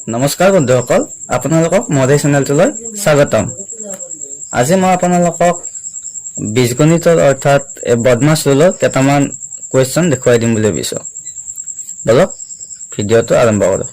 নমস্কাৰ বন্ধুসকল, আপোনালোকক মডেল চেনেলটোলৈ স্বাগতম। আজি মই আপোনালোকক বীজগণিতৰ অৰ্থাৎ বদমাছ ৰুলৰ কেইটামান কুৱেশ্যন দেখুৱাই দিম বুলি ভাবিছো। বলক ভিডিঅ'টো আৰম্ভ কৰোঁ।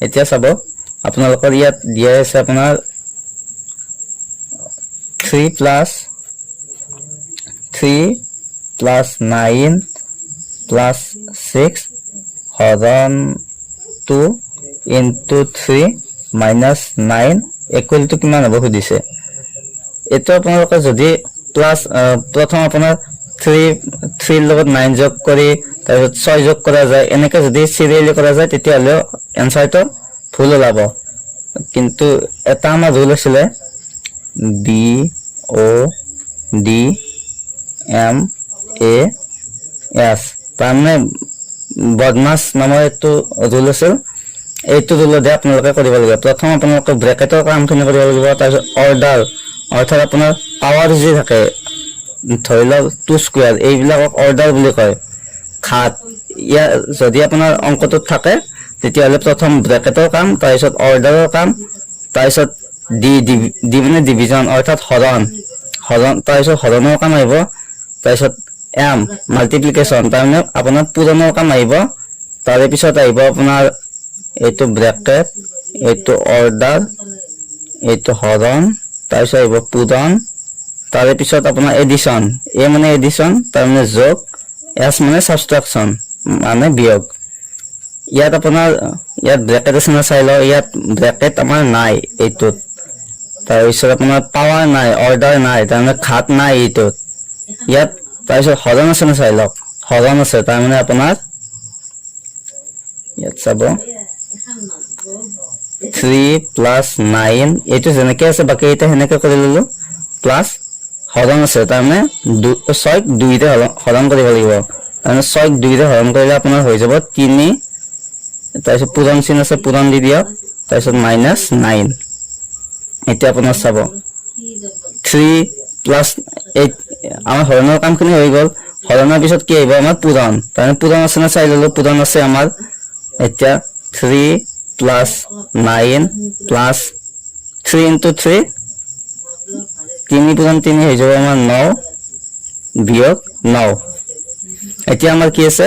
এতিয়া চাব, আপোনালোকৰ ইয়াত দিয়া আছে আপোনাৰ 3 plus 9 plus 6 হৰণ 2 into 3 minus 9 equal to কিমান হ'ব সুধিছে। এটো আপোনালোকে যদি প্লাস প্ৰথম আপোনাৰ 3 লগত 9 যোগ কৰি তাৰপিছত 6 যোগ কৰা যায়, এনেকৈ যদি সিৰিয়ালি কৰা যায় তেতিয়াহ'লে এনসাৰটো ভুল ওলাব। কিন্তু এটা আমাৰ ৰুল আছিল B O D M A S, তাৰমানে বদমাছ নামৰ এইটো ৰুল আছিল। এইটো ৰুলতে আপোনালোকে কৰিব লাগিব। প্ৰথম আপোনালোকে ব্ৰেকেটৰ কামখিনি কৰিব লাগিব, তাৰপিছত অৰ্ডাৰ অৰ্থাৎ আপোনাৰ পাৱাৰ যি থাকে, ধৰি লওক 2 স্কোয়াৰ, এইবিলাকক অৰ্ডাৰ বুলি কয়। ঘাত ইয়াৰ যদি আপোনাৰ অংকটোত থাকে তেতিয়াহ'লে প্ৰথম ব্ৰেকেটৰ কাম, তাৰপিছত অৰ্ডাৰৰ কাম, তাৰপিছত ডি মানে ডিভিজন অৰ্থাৎ হৰণ, তাৰপিছত হৰণৰ কাম আহিব, তাৰপিছত এম মাল্টিপ্লিকেশ্যন, তাৰমানে আপোনাৰ পূৰণৰ কাম আহিব, তাৰে পিছত আহিব আপোনাৰ এইটো ব্ৰেকেট, এইটো অৰ্ডাৰ, এইটো হৰণ, তাৰপিছত আহিব পূৰণ, তাৰে পিছত আপোনাৰ এডিশ্যন, এ মানে এডিশ্যন তাৰমানে যোগ, এছ মানে সাবট্ৰেকশ্যন মানে বিয়োগ। ইয়াত আপোনাৰ ইয়াত ব্ৰেকেট আছে না চাই লওঁ, ইয়াত ব্ৰেকেট আমাৰ নাই এইটোত, তাৰপিছত আপোনাৰ পাৱাৰ নাই, অৰ্ডাৰ নাই, তাৰমানে ঘাত নাই এইটোত। ইয়াত তাৰপিছত হৰণ আছে না চাই লওক, হৰণ আছে, তাৰমানে আপোনাৰ ইয়াত চাব 3 plus 9 এইটো যেনেকে আছে বাকি এটা সেনেকে কৰি ললো, প্লাস হৰণ আছে, তাৰমানে 6 2ৰে হৰণ কৰিব লাগিব, তাৰমানে 6 2ৰে হৰণ কৰিলে আপোনাৰ হৈ যাব 3, তাৰপিছত পূৰণ চিন আছে, পূৰণ দি দিয়ক, তাৰপিছত -9। এতিয়া আপোনাৰ চাব 3 plus 8 আমাৰ হৰণৰ কামখিনি হৈ গ'ল। হৰণৰ পিছত কি আহিব আমাৰ পূৰণ, তাৰমানে পূৰণ আছে না চাই ললো, পূৰণ আছে আমাৰ। এতিয়া 3 plus 9 plus 3 into 3 3 পূৰণ 3 হৈ যাব আমাৰ 9 বিয়োগ 9। এতিয়া আমাৰ কি আছে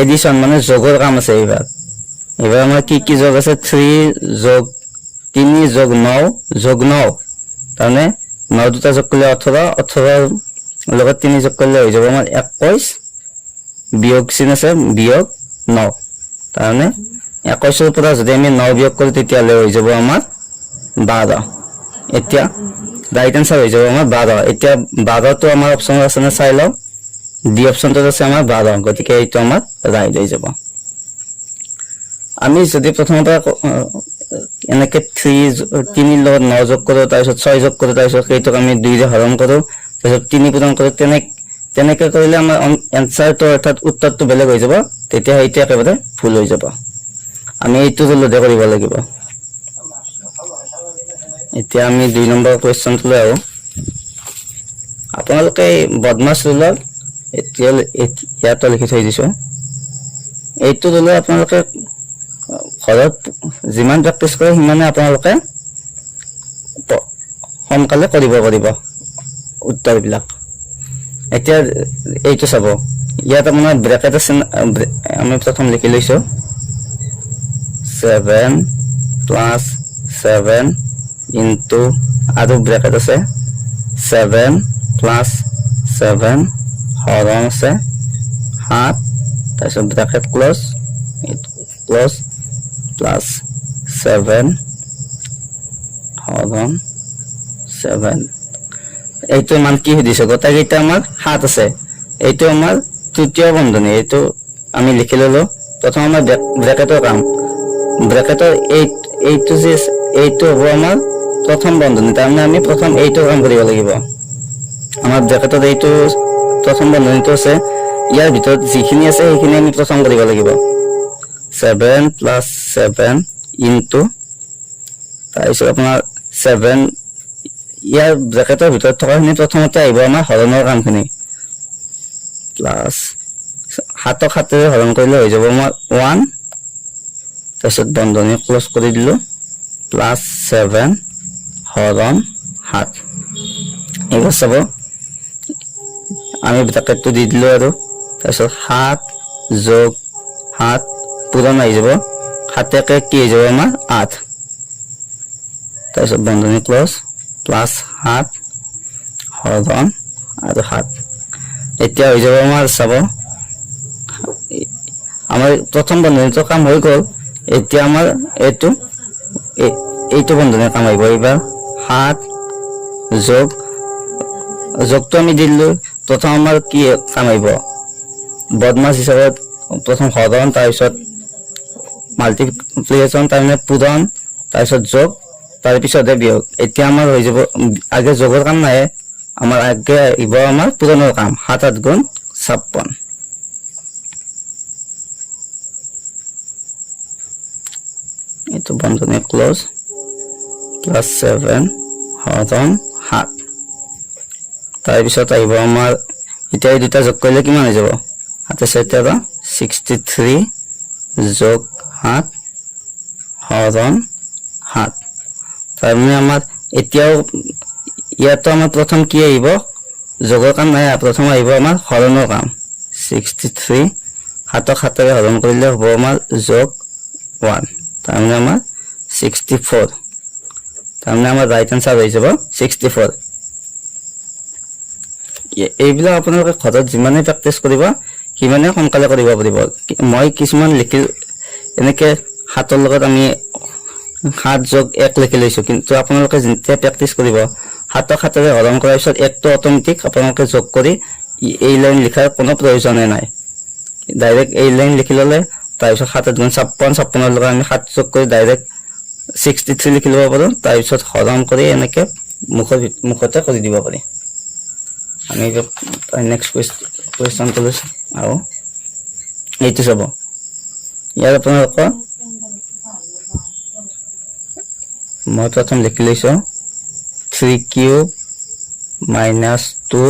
এডিশ্যন মানে যোগৰ কাম আছে। এইবাৰ আমাৰ কি যোগ আছে, 3 যোগ 3 যোগ 9 যোগ 9, তাৰমানে 9 দুটা যোগ কৰিলে 18, 18 লগত 3 যোগ কৰিলে হৈ যাব আমাৰ 21, বিয়োগ চিন আছে বিয়োগ 9, তাৰমানে 21ৰ পৰা যদি আমি 9 বিয়োগ কৰো তেতিয়াহ'লে হৈ যাব আমাৰ 12। এতিয়া ৰাইট আনসাৰ হৈ যাব আমাৰ 12। এতিয়া 12টো আমাৰ অপচন আছে না চাই লওঁ, ডি অপচনটোত আছে আমাৰ 12, গতিকে এইটো আমাৰ ৰাইট হৈ যাব। আমি যদি প্ৰথমতে এনেকে 3 লগত 9 যোগ কৰো, তাৰপিছত 6 যোগ কৰো, তাৰপিছত সেইটোক আমি 2ৰে হৰণ কৰো, তাৰপিছত 3 পূৰণ কৰো, তেনেকে কৰিলে আমাৰ এনসাৰটো অৰ্থাৎ উত্তৰটো বেলেগ হৈ যাব, তেতিয়া সেইটো একেবাৰে ভুল হৈ যাব। আমি এইটো ৰুলতে কৰিব লাগিব। এতিয়া আমি 2 নম্বৰ কুৱেশ্যনটোলৈ আহো। আপোনালোকে এই বদমাছ ৰুলৰ ইয়াতো লিখি থৈ দিছো, এইটো ৰুলে আপোনালোকে ঘৰত যিমান প্ৰেক্টিচ কৰে সিমানে আপোনালোকে সোনকালে কৰিব পাৰিব উত্তৰবিলাক। এতিয়া এইটো চাব, ইয়াত আপোনাৰ ব্ৰেকেট আছে, আমি প্ৰথম লিখি লৈছো 7 plus 7 into আৰু ব্ৰেকেট আছে 7 plus 7 হৰণ আছে 7, তাৰপিছত ব্ৰেকেট ক্লোজ প্লাস 7 হৰণ 7। এইটো মান কি সুধিছে, গোটেইকেইটা আমাৰ 7 আছে, এইটো আমাৰ তৃতীয় বন্ধনী, এইটো আমি লিখি ললো। প্ৰথম আমাৰ ব্ৰেকেটৰ কাম, ব্ৰেকেটৰ এইটো হ'ব আমাৰ প্ৰথম বন্ধনী, তাৰমানে আমি প্ৰথম এইটো কাম কৰিব লাগিব। আমাৰ ব্ৰেকেটত এইটো প্ৰথম বন্ধনীটো আছে, ইয়াৰ ভিতৰত যিখিনি আছে সেইখিনি আমি প্ৰথম কৰিব লাগিব। 7 plus 7 into তাৰপিছত আপোনাৰ 7, ইয়াৰ ব্ৰেকেটৰ ভিতৰত থকাখিনি প্ৰথমতে আহিব আমাৰ হৰণৰ কামখিনি, প্লাস 7ক 7ৰে হৰণ কৰিলে হৈ যাব আমাৰ 1, তাৰপিছত বন্ধনী ক্লোজ কৰি দিলো প্লাস 7 হৰণ 7 এইবাৰ চাব আমি ব্ৰেকেটটো দি দিলো আৰু তাৰপিছত 7 যোগ 7 পূৰণ আহি যাব 7 কে কি হৈ যাব আমাৰ 8 তাৰপিছত বন্ধনী ক্লোজ প্লাস 7 হৰণ আৰু 7 এতিয়া হৈ যাব আমাৰ চাব আমাৰ প্ৰথম বন্ধনীটো কাম হৈ গ'ল এতিয়া আমাৰ এইটো বন্ধনীৰ কাম আহিব এইবাৰ 7 যোগ যোগটো আমি দিলো প্ৰথম আমাৰ কি কাম আহিব বদমাছ হিচাপে প্ৰথম হৰণ তাৰপিছত মাল্টিপ্লিকেশ্যন তাৰমানে পূৰণ তাৰপিছত যোগ তাৰপিছতে বিয়োগ এতিয়া আমাৰ হৈ যাব আগে যোগৰ কাম নাই আমাৰ আগে আহিব আমাৰ পূৰণৰ কাম 7 8 গুণ 56 এইটো বন্ধনী ক্লোজ প্লাস 7 হৰণ 7 তাৰপিছত আহিব আমাৰ এতিয়া এই দুটা যোগ কৰিলে কিমান হৈ যাব 7 63 যোগ 7 হৰণ 7 তাৰমানে আমাৰ এতিয়াও ইয়াতো আমাৰ প্ৰথম কি আহিব যোগৰ কাম নাই প্ৰথম আহিব আমাৰ হৰণৰ কাম 63 7 7 হৰণ কৰিলে হ'ব আমাৰ যোগ 1 তাৰমানে আমাৰ 64 তাৰমানে আমাৰ ৰাইট আনসাৰ হৈ যাব 64 এইবিলাক আপোনালোকে ঘৰত যিমানে প্ৰেক্টিছ কৰিব সিমানে সোনকালে কৰিব পাৰিব মই কিছুমান লিখি এনেকে হাতৰ লগত আমি 7 যোগ 1 লিখি লৈছো কিন্তু আপোনালোকে যেতিয়া প্ৰেক্টিছ কৰিব 7 7 হৰণ কৰাৰ পিছত 1 টো অটোমেটিক আপোনালোকে যোগ কৰি এই লাইন লিখাৰ কোনো প্ৰয়োজন নাই ডাইৰেক্ট এই লাইন লিখি ললে তাৰপিছত 7 গুণ 56 56 লগত আমি 7 যোগ কৰি ডাইৰেক্ট 63 লিখি লব পাৰো তাৰপিছত হৰণ কৰি এনেকে মুখতে কৰি দিব পাৰি আমি নেক্সট কোৱেশ্চন তো লৈছো আৰু এইটো চাব ইয়াৰ আপোনালোকৰ মই প্ৰথম লিখি লৈছো 3 কিউব মাইনাস 2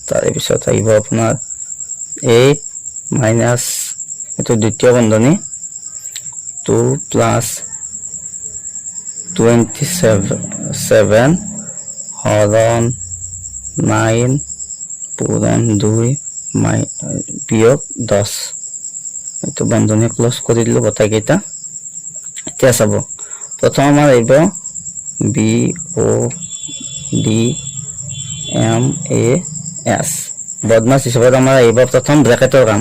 তাৰপিছত আহিব আপোনাৰ 8 মাইনাস এটো দ্বিতীয় বন্ধনী 2 প্লাস 27 হৰণ 9 পূৰণ 2 বিয়োগ 10 এইটো বন্ধনী ক্লোজ কৰি দিলো গোটেইকেইটা এতিয়া চাব প্ৰথম আমাৰ আহিব B O D M A S বদমাছ হিচাপত আমাৰ আহিব প্ৰথম ব্ৰেকেটৰ কাম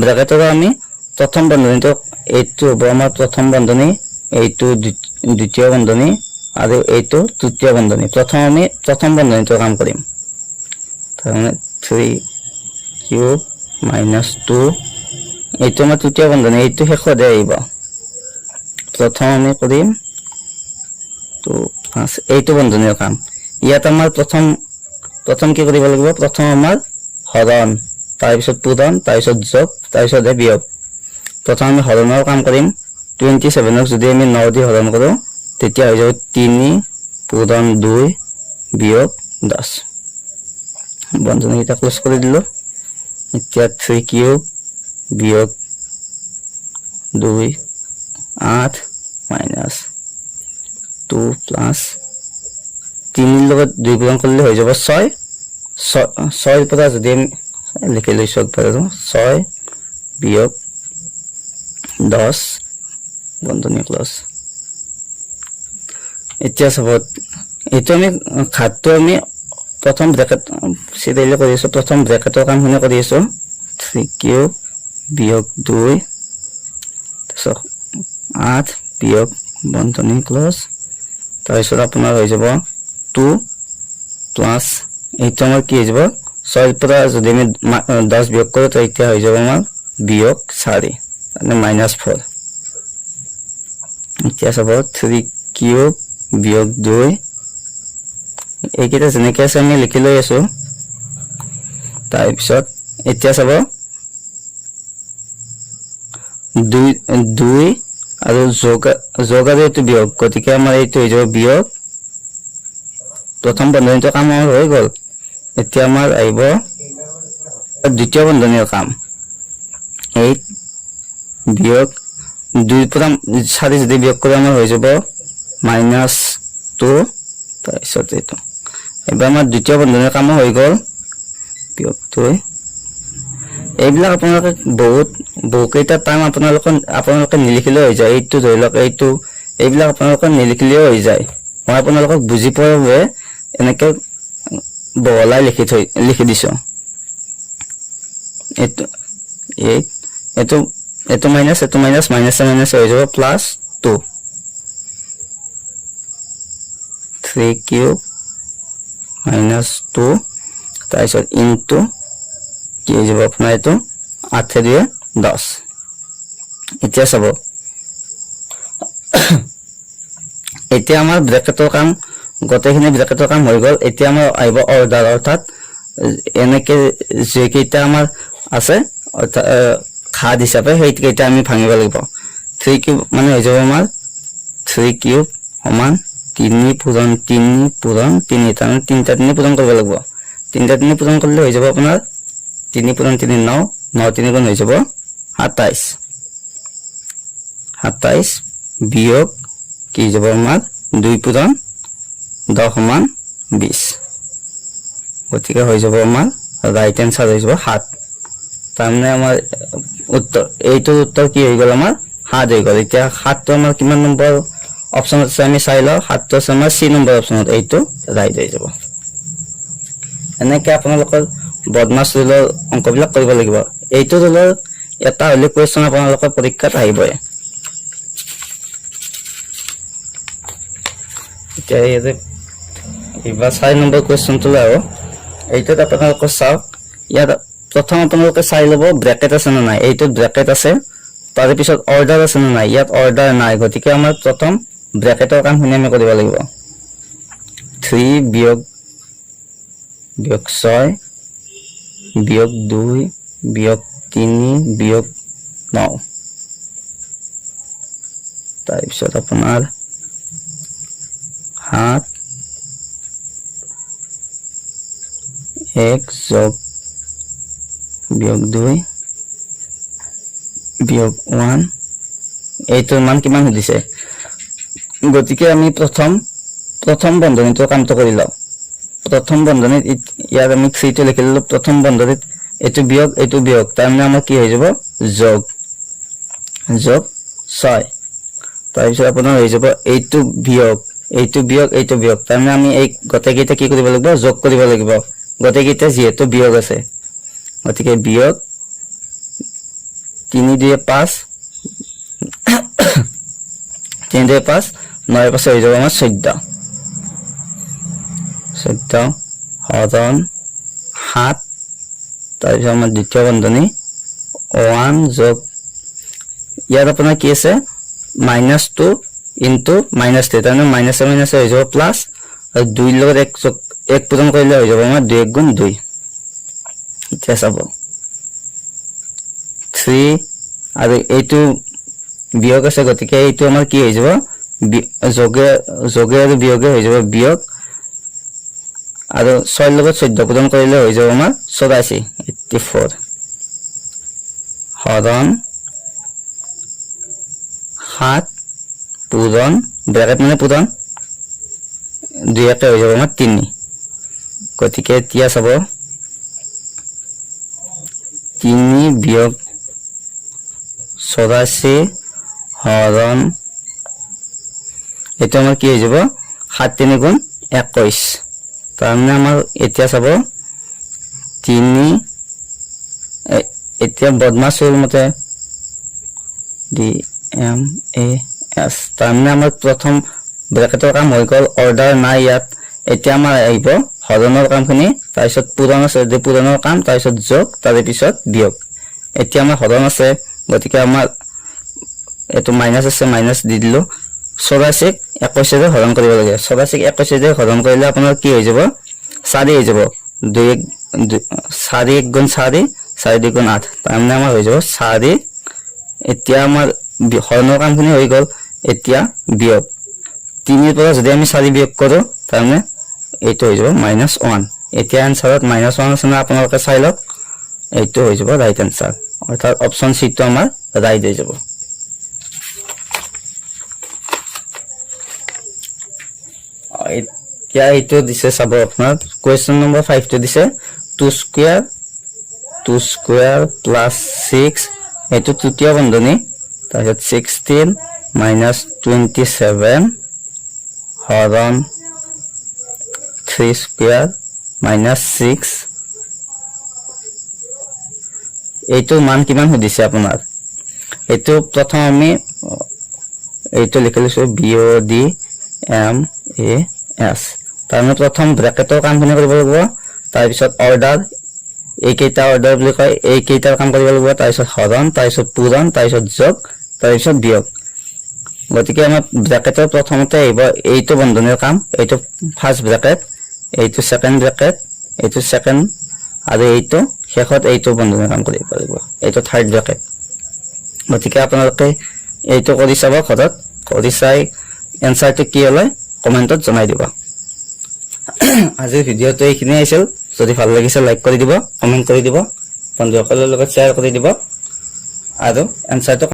ব্ৰেকেটৰ আমি প্ৰথম বন্ধনীটো এইটো হ'ব আমাৰ প্ৰথম বন্ধনী এইটো দ্বিতীয় বন্ধনী আৰু এইটো তৃতীয় বন্ধনী প্ৰথম আমি প্ৰথম বন্ধনীটো কাম কৰিম তাৰমানে 3 কিউব মাইনাস 2 এইটো আমাৰ তৃতীয় বন্ধনী এইটো শেষতে আহিব প্ৰথম আমি কৰিম তো এইটো বন্ধনীৰ কাম ইয়াত আমাৰ প্ৰথম কি কৰিব লাগিব প্ৰথম আমাৰ হৰণ তাৰপিছত পূৰণ তাৰপিছত যোগ তাৰপিছত বিয়োগ প্ৰথম আমি হৰণৰ কাম কৰিম 27 ক যদি আমি 9 দি হৰণ কৰো তেতিয়া হৈ যাব 3 পূৰণ 2 বিয়োগ 10 বন্ধনী এটা ক্লোজ কৰি দিলো এতিয়া 3 কিউব বিয়োগ 2 8 মাইনাস 2 প্লাস 3 লগত 2 পূৰণ কৰিলে হৈ যাব 6 6 পৰা যদি লিখি লৈছো একবাৰ 6 বিয়োগ 10 বন্ধনী ক্লোজ এতিয়া চাব এইটো আমি ঘাতটো আমি প্ৰথম ব্ৰেকেট সিধাইলে কৰি আছো প্ৰথম ব্ৰেকেটৰ কামখিনি কৰি আছো 3 কিউব বিয়োগ 2 তাৰপিছত 8 বিয়োগ বন্ধনী ক্লোজ তাৰপিছত আপোনাৰ হৈ যাব 2 প্লাস এইটো আমাৰ কি হৈ যাব 6 পৰা যদি আমি 10 বিয়োগ কৰো তো এতিয়া হৈ যাব আমাৰ বিয়োগ 4 মানে -4 এতিয়া চাব 3 কিউব বিয়োগ 2 এইকেইটা যেনেকৈ আছে আমি লিখি লৈ আছো তাৰপিছত এতিয়া চাব 2 আৰু যোগ আৰু এইটো বিয়োগ গতিকে আমাৰ এইটো হৈ যাব বিয়োগ প্ৰথম বন্ধনীটো কাম হৈ গ'ল এতিয়া আমাৰ আহিব দ্বিতীয় বন্ধনীৰ কাম 8 বিয়োগ 2 পৰা 4 যদি বিয়োগ কৰি আমাৰ হৈ যাব -2 তাৰপিছত এইটো এবাৰ আমাৰ দ্বিতীয় বন্ধনীৰ কাম হৈ গ'ল বিয়োগ 2 এইবিলাক আপোনালোকে বহুকেইটা টাইম আপোনালোকে নিলিখিলেও হৈ যায় এইটো ধৰি লওক এইটো এইবিলাক আপোনালোকে নিলিখিলেও হৈ যায় মই আপোনালোকক বুজি পোৱাৰ বাবে এনেকে বহলাই লিখি দিছো এইটো মাইনাছ মাইনাছ হৈ যাব +2 3 কিউব -2 তাৰপিছত ইনটু কি হৈ যাব আপোনাৰ এইটো 8 × 2 = 10 এতিয়া চাব এতিয়া আমাৰ ব্ৰেকেটৰ কাম গোটেইখিনি ব্ৰেকেটৰ কাম হৈ গ'ল এতিয়া আমাৰ আহিব অৰ্ডাৰ অৰ্থাৎ এনেকে যেকেইটা আমাৰ আছে অৰ্থাৎ ঘাত হিচাপে সেইকেইটা আমি ভাঙিব লাগিব 3 কিউব মানে হৈ যাব আমাৰ 3 কিউব সমান 3 পূৰণ 3 পূৰণ 3 তাৰমানে 3টা 3 পূৰণ কৰিব লাগিব 3টা 3 পূৰণ কৰিলে হৈ যাব আপোনাৰ 3 পূৰণ 3 9 9 3 গুণ হৈ যাব 27 বিয়োগ কি যাব আমাৰ 2 পূৰণ 10 সমান 20 গতিকে হৈ যাব আমাৰ ৰাইট এনসাৰ হৈ যাব 7 তাৰমানে আমাৰ উত্তৰ এইটো উত্তৰ কি হৈ গ'ল আমাৰ 7 হৈ গ'ল এতিয়া 7 টো আমাৰ কিমান নম্বৰ অপচন আছে আমি চাই লও 7 টো আছে আমাৰ C নম্বৰ অপচনত এইটো ৰাইট হৈ যাব এনেকে আপোনালোকৰ বদমাছ ৰুলৰ অংকবিলাক কৰিব লাগিব এইটো ৰুলৰ এটা হলে কোৱেশ্চন আপোনালোকৰ পৰীক্ষাত আহিবই এতিয়া এইবাৰ 4 নম্বৰ কোৱেশ্চনটো লাও এইটো আপোনালোকে চাওক ইয়াত প্ৰথম আপোনালোকে চাই লব ব্ৰেকেট আছে না নাই এইটো ব্ৰেকেট আছে তাৰ পিছত অৰ্ডাৰ আছে না নাই ইয়াত অৰ্ডাৰ নাই গতিকে আমাৰ প্ৰথম ব্ৰেকেটৰ কামখিনি আমি কৰিব লাগিব 3 বিয়োগ 6 বিয়োগ 2 বিয়োগ 3 বিয়োগ 9 তাৰপিছত আপোনাৰ 7 1 যোগ বিয়োগ 2 বিয়োগ 1 এইটোৰ মান কিমান দিছে গতিকে আমি প্ৰথম বন্ধনীটো কামটো কৰি লও প্ৰথম বন্ধনীত ইয়াৰ আমি 3 টো লিখিলো প্ৰথম বন্ধনীত এইটো বিয়োগ তাৰমানে আমাৰ কি হৈ যাব যোগ 6 তাৰপিছত আপোনাৰ হৈ যাব এইটো বিয়োগ তাৰমানে আমি এই গোটেইকেইটা কি কৰিব লাগিব যোগ কৰিব লাগিব গোটেইকেইটা যেহেতু বিয়োগ আছে গতিকে বিয়োগ 3 2 5 3 2 5 9 পাছে হৈ যাব আমাৰ 14 হৰণ 7 তাৰপিছত আমাৰ দ্বিতীয় বন্ধনী 1 যোগ ইয়াত আপোনাৰ কি আছে -2 ইনটু -3 তাৰমানে মাইনাছ হৈ যাব প্লাস আৰু 2 লগত 1 পূৰণ কৰিলে হৈ যাব আমাৰ 2 গুণ 2 এতিয়া চাব 3 আৰু এইটো বিয়োগ আছে গতিকে এইটো আমাৰ কি হৈ যাব যোগে আৰু বিয়োগে হৈ যাব বিয়োগ আৰু 6 লগত 14 পূৰণ কৰিলে হৈ যাব আমাৰ 84 হৰণ 7 পূৰণ ব্ৰেকেট মানে পূৰণ 2 একে হৈ যাব আমাৰ 3 গতিকে এতিয়া চাব 3 বিয়োগ 84 হৰণ এটা আমাৰ কি হৈ যাব 7 3 গুণ 21 তাৰমানে আমাৰ এতিয়া চাব 3 এতিয়া বদমাছৰ মতে DMAS তাৰমানে আমাৰ প্ৰথম ব্ৰেকেটৰ কাম হৈ গ'ল অৰ্ডাৰ নাই ইয়াত এতিয়া আমাৰ আহিব হৰণৰ কামখিনি তাৰপিছত পূৰণ আছে যে পূৰণৰ কাম তাৰপিছত যোগ তাৰ পিছত বিয়োগ এতিয়া আমাৰ হৰণ আছে গতিকে আমাৰ এটো মাইনাস আছে মাইনাস দি দিলো 84 21 ৰে হৰণ কৰিব লাগে 84 21 ৰে হৰণ কৰিলে আপোনাৰ কি হৈ যাব 4 হৈ যাব 2 4 1 গুণ 4 4 2 গুণ 8 তাৰমানে আমাৰ হৈ যাব 4 এতিয়া আমাৰ হৰণৰ কামখিনি হৈ গ'ল এতিয়া বিয়োগ 3 ৰ পৰা যদি আমি 4 বিয়োগ কৰো তাৰমানে এইটো হৈ যাব -1 এতিয়া আনসাৰত -1 আছে না আপোনালোকে চাই লওক এইটো হৈ যাব ৰাইট আনসাৰ অৰ্থাৎ অপচন সি টো আমাৰ ৰাইট হৈ যাব এতিয়া এইটো দিছে চাব আপোনাৰ কুৱেশ্যন নম্বৰ 5 টো দিছে 2 স্কয়াৰ প্লাস 6 এইটো তৃতীয় বন্ধনী তাৰপিছত 16 minus 27 হৰণ 3 স্কয়াৰ minus 6 এইটো মান কিমান সুধিছে আপোনাৰ এইটো প্ৰথম আমি এইটো লিখি লৈছো BOD MAS তাৰমানে প্ৰথম ব্ৰেকেটৰ কামখিনি কৰিব লাগিব তাৰপিছত অৰ্ডাৰ এই কেইটা অৰ্ডাৰ বুলি কয় এই কেইটাৰ কাম কৰিব লাগিব তাৰপিছত হৰণ তাৰপিছত পূৰণ তাৰপিছত যোগ তাৰপিছত বিয়োগ গতিকে আমাৰ ব্ৰেকেটৰ প্ৰথমতে আহিব এইটো বন্ধনীৰ কাম এইটো ফাৰ্স্ট ব্ৰেকেট এইটো সেকেন্ড ব্ৰেকেট এইটো সেকেন্ড আৰু এইটো শেষত এইটো বন্ধনীৰ কাম কৰিব লাগিব এইটো থাৰ্ড ব্ৰেকেট গতিকে আপোনালোকে এইটো কৰি চাব ঘৰত কৰি চাই এনসাৰটো কি হলে কমেন্টত জনাই দিব আজিৰ ভিডিঅটো এইখিনি আছিল যদি ভাল লাগিছে লাইক কৰি দিব কমেন্ট কৰি দিব বন্ধুসকলৰ লগত শ্বেয়াৰ কৰি দিব আৰু এনসাৰটো